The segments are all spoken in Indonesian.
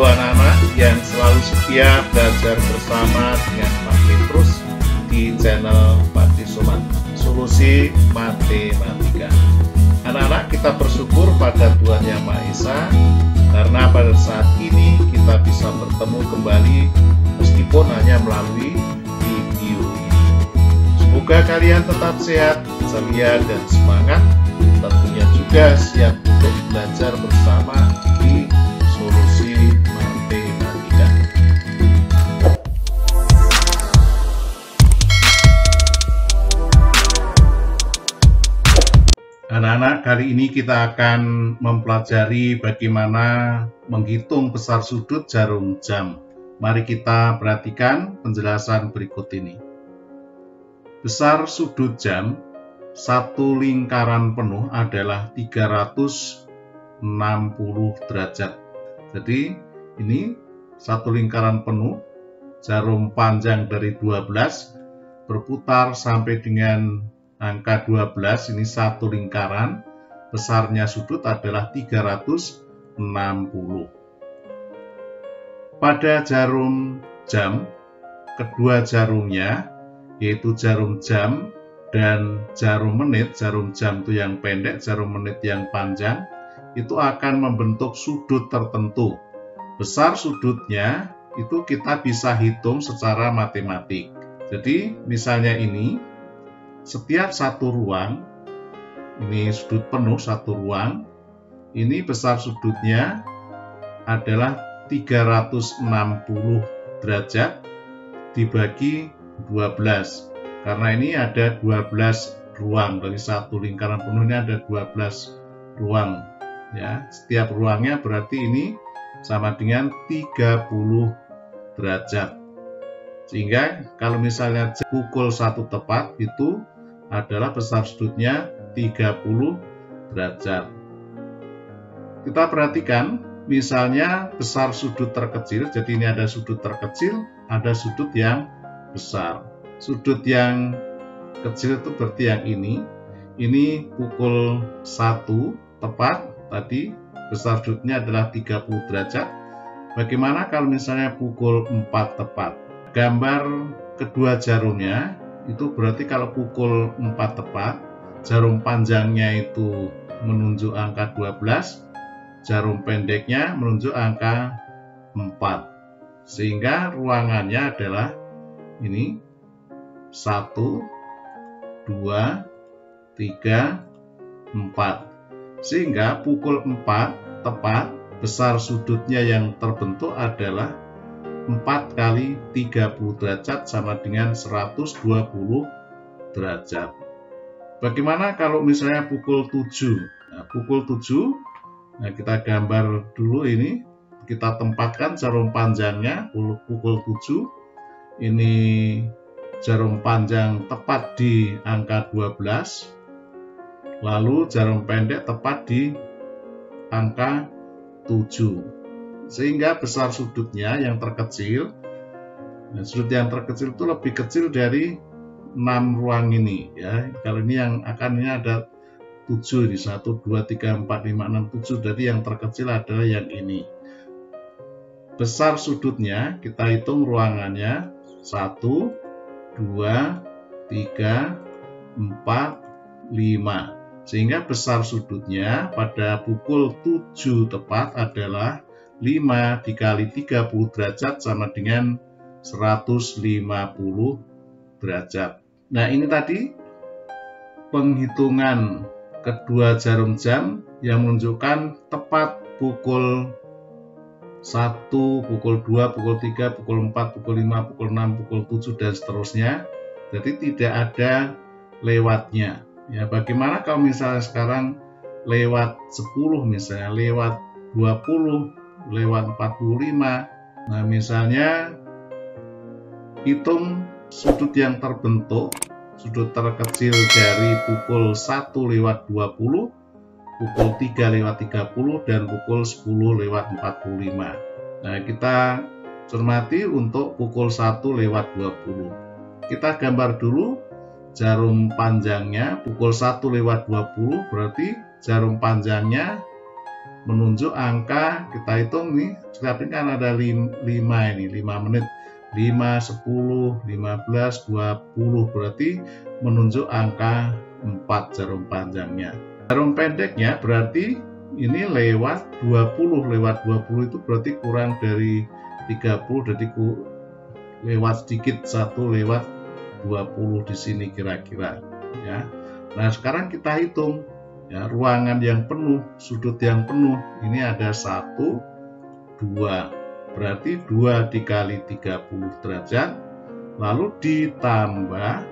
anak-anak yang selalu setia belajar bersama dengan Pak Petrus di channel Pakti Somat Solusi Matematika. Anak-anak, kita bersyukur pada Tuhan Yang Maha Esa karena pada saat ini kita bisa bertemu kembali meskipun hanya melalui video ini. Semoga kalian tetap sehat, ceria, dan semangat. Tentunya juga siap untuk belajar bersama di Solusi Matematika. Anak-anak, kali ini kita akan mempelajari bagaimana menghitung besar sudut jarum jam. Mari kita perhatikan penjelasan berikut ini. Besar sudut jam satu lingkaran penuh adalah 360 derajat. Jadi ini satu lingkaran penuh, jarum panjang dari 12 berputar sampai dengan angka 12, ini satu lingkaran, besarnya sudut adalah 360. Pada jarum jam, kedua jarumnya, yaitu jarum jam dan jarum menit, jarum jam itu yang pendek, jarum menit yang panjang, itu akan membentuk sudut tertentu. Besar sudutnya itu kita bisa hitung secara matematik. Jadi misalnya ini, setiap satu ruang, ini sudut penuh satu ruang, ini besar sudutnya adalah 360 derajat dibagi 12. Karena ini ada 12 ruang, dari satu lingkaran penuh ini ada 12 ruang. Ya, setiap ruangnya berarti ini sama dengan 30 derajat. Sehingga kalau misalnya pukul 1 tepat itu adalah besar sudutnya 30 derajat. Kita perhatikan misalnya besar sudut terkecil, jadi ini ada sudut terkecil, ada sudut yang besar. Sudut yang kecil itu berarti yang ini pukul 1 tepat, tadi besar sudutnya adalah 30 derajat. Bagaimana kalau misalnya pukul 4 tepat? Gambar kedua jarumnya, itu berarti kalau pukul 4 tepat, jarum panjangnya itu menunjuk angka 12, jarum pendeknya menunjuk angka 4. Sehingga ruangannya adalah ini 1, 2, 3, 4. Sehingga pukul 4 tepat, besar sudutnya yang terbentuk adalah 4 kali 30 derajat sama dengan 120 derajat. Bagaimana kalau misalnya pukul 7? Nah, pukul 7, nah kita gambar dulu ini, kita tempatkan jarum panjangnya pukul 7. Ini jarum panjang tepat di angka 12, lalu jarum pendek tepat di angka 7. Sehingga besar sudutnya yang terkecil, nah sudut yang terkecil itu lebih kecil dari 6 ruang ini. Ya, kalau ini yang akan ini ada 7 di 1, 2, 3, 4, 5, 6, 7. Jadi yang terkecil adalah yang ini. Besar sudutnya kita hitung ruangannya 1, 2, 3, 4, 5. Sehingga besar sudutnya pada pukul 7 tepat adalah 5 dikali 30 derajat sama dengan 150 derajat. Nah, ini tadi penghitungan kedua jarum jam yang menunjukkan tepat pukul 1, pukul 2, pukul 3, pukul 4, pukul 5, pukul 6, pukul 7, dan seterusnya. Jadi tidak ada lewatnya. Ya, bagaimana kalau misalnya sekarang lewat 10, misalnya lewat 20, lewat 45. Nah, misalnya hitung sudut yang terbentuk, sudut terkecil dari pukul 1 lewat 20, pukul 3 lewat 30, dan pukul 10 lewat 45. Nah, kita cermati untuk pukul 1 lewat 20. Kita gambar dulu jarum panjangnya, pukul 1 lewat 20, berarti jarum panjangnya menunjuk angka, kita hitung nih, setiap ini kan ada 5 ini, 5 menit. 5, 10, 15, 20, berarti menunjuk angka 4 jarum panjangnya. Jarum pendeknya berarti ini lewat 20, lewat 20 itu berarti kurang dari 30, jadi lewat sedikit, 1 lewat 20 di sini kira-kira ya. Nah, sekarang kita hitung ya, ruangan yang penuh, sudut yang penuh, ini ada 1, 2. Berarti 2 dikali 30 derajat, lalu ditambah,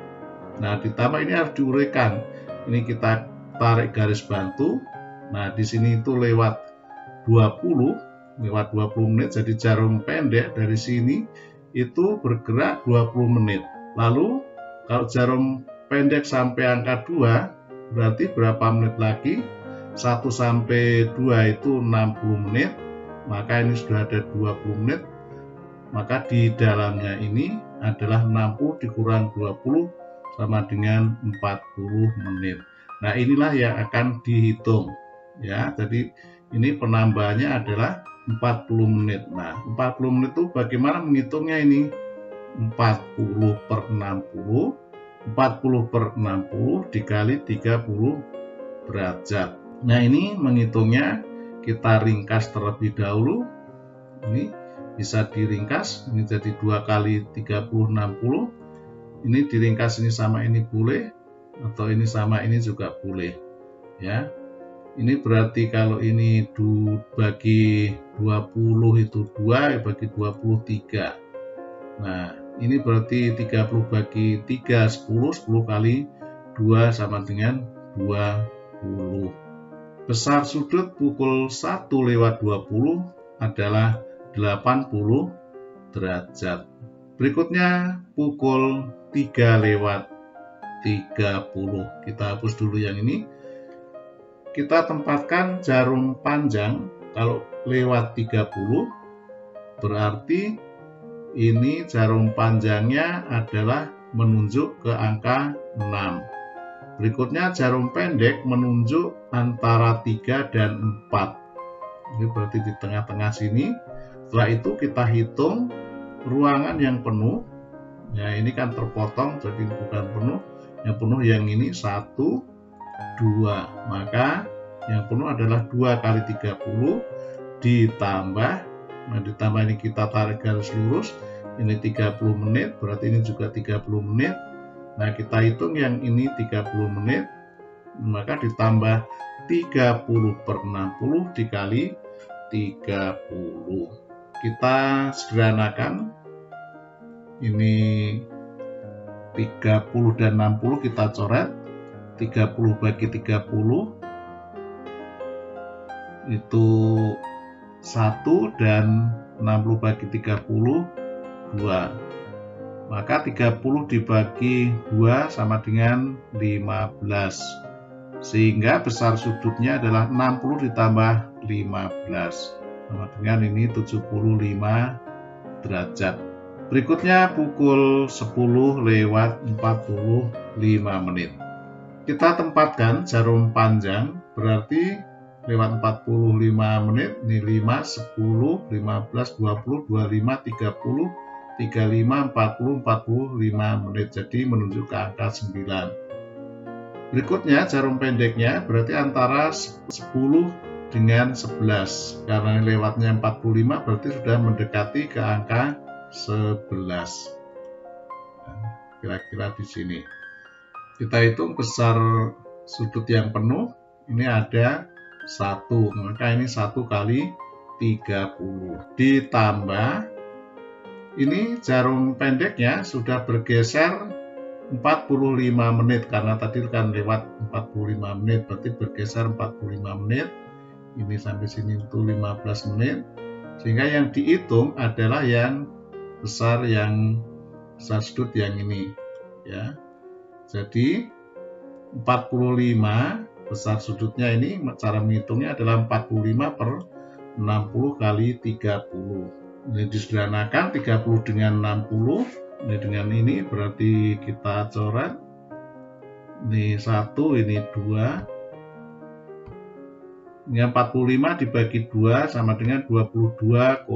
nah ditambah ini harus diuraikan. Ini kita tarik garis bantu. Nah, di sini itu lewat 20 menit, jadi jarum pendek dari sini itu bergerak 20 menit. Lalu kalau jarum pendek sampai angka 2, berarti berapa menit lagi? 1 sampai 2 itu 60 menit. Maka ini sudah ada 20 menit, maka di dalamnya ini adalah 60 dikurang 20 sama dengan 40 menit. Nah, inilah yang akan dihitung ya. Jadi ini penambahannya adalah 40 menit. Nah, 40 menit itu bagaimana menghitungnya ini? 40 per 60, 40 per 60 dikali 30 derajat. Nah, ini menghitungnya kita ringkas terlebih dahulu. Ini bisa diringkas, ini jadi 2 kali 30, 60. Ini diringkas, ini sama ini boleh, atau ini sama ini juga boleh ya. Ini berarti kalau ini bagi 20 itu 2, bagi 23. Nah, ini berarti 30 bagi 3, 10, 10 kali 2 sama dengan 20. Besar sudut pukul 1 lewat 20 adalah 80 derajat. Berikutnya pukul 3 lewat 30. Kita hapus dulu yang ini. Kita tempatkan jarum panjang. Kalau lewat 30 berarti ini jarum panjangnya adalah menunjuk ke angka 6. Berikutnya jarum pendek menunjuk antara 3 dan 4. Ini berarti di tengah-tengah sini. Setelah itu kita hitung ruangan yang penuh. Ya, ini kan terpotong, jadi bukan penuh. Yang penuh yang ini 1, 2. Maka yang penuh adalah 2 kali 30 ditambah. Nah, ditambah ini kita tarik garis lurus. Ini 30 menit, berarti ini juga 30 menit. Nah, kita hitung yang ini 30 menit, maka ditambah 30 per 60 dikali 30. Kita sederhanakan, ini 30 dan 60 kita coret, 30 bagi 30 itu 1 dan 60 bagi 30 2. Maka 30 dibagi 2 sama dengan 15. Sehingga besar sudutnya adalah 60 ditambah 15. Sama dengan ini 75 derajat. Berikutnya pukul 10 lewat 45 menit. Kita tempatkan jarum panjang, berarti lewat 45 menit. Ini 5, 10, 15, 20, 25, 30, 35, 40, 45 menit, jadi menunjuk ke angka 9. Berikutnya jarum pendeknya berarti antara 10 dengan 11. Karena lewatnya 45 berarti sudah mendekati ke angka 11. Kira-kira di sini. Kita hitung besar sudut yang penuh, ini ada 1, maka ini 1 kali 30. Ditambah ini jarum pendeknya sudah bergeser 45 menit, karena tadi kan lewat 45 menit, berarti bergeser 45 menit. Ini sampai sini itu 15 menit. Sehingga yang dihitung adalah yang besar sudut yang ini ya. Jadi 45 besar sudutnya ini, cara menghitungnya adalah 45 per 60 kali 30. Ini disederhanakan, 30 dengan 60, ini dengan ini berarti kita coret. Ini 1, ini 2, Ya, 45 dibagi 2 sama dengan 22,5.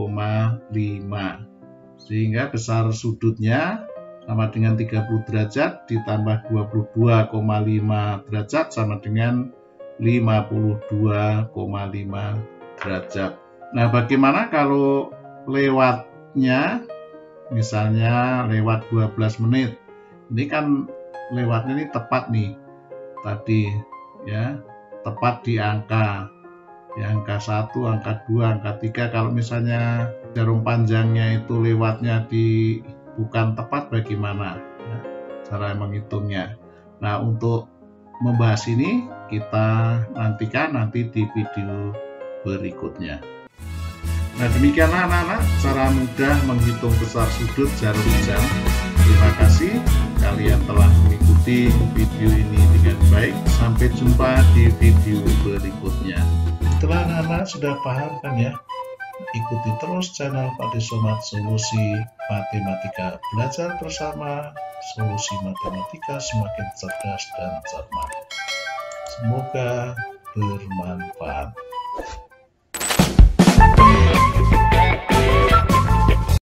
Sehingga besar sudutnya sama dengan 30 derajat ditambah 22,5 derajat sama dengan 52,5 derajat. Nah, bagaimana kalau lewatnya, misalnya lewat 12 menit. Ini kan lewatnya ini tepat nih tadi ya, tepat di angka. Ya, angka 1, angka 2, angka 3. Kalau misalnya jarum panjangnya itu lewatnya di bukan tepat, bagaimana ya, cara menghitungnya. Nah, untuk membahas ini kita nantikan nanti di video berikutnya. Nah, demikianlah anak-anak cara mudah menghitung besar sudut jarum jam. Terima kasih kalian telah mengikuti video ini dengan baik. Sampai jumpa di video berikutnya. Setelah anak-anak sudah paham kan ya, ikuti terus channel Pak Desomat Solusi Matematika. Belajar bersama, solusi matematika semakin cerdas dan cermat. Semoga bermanfaat.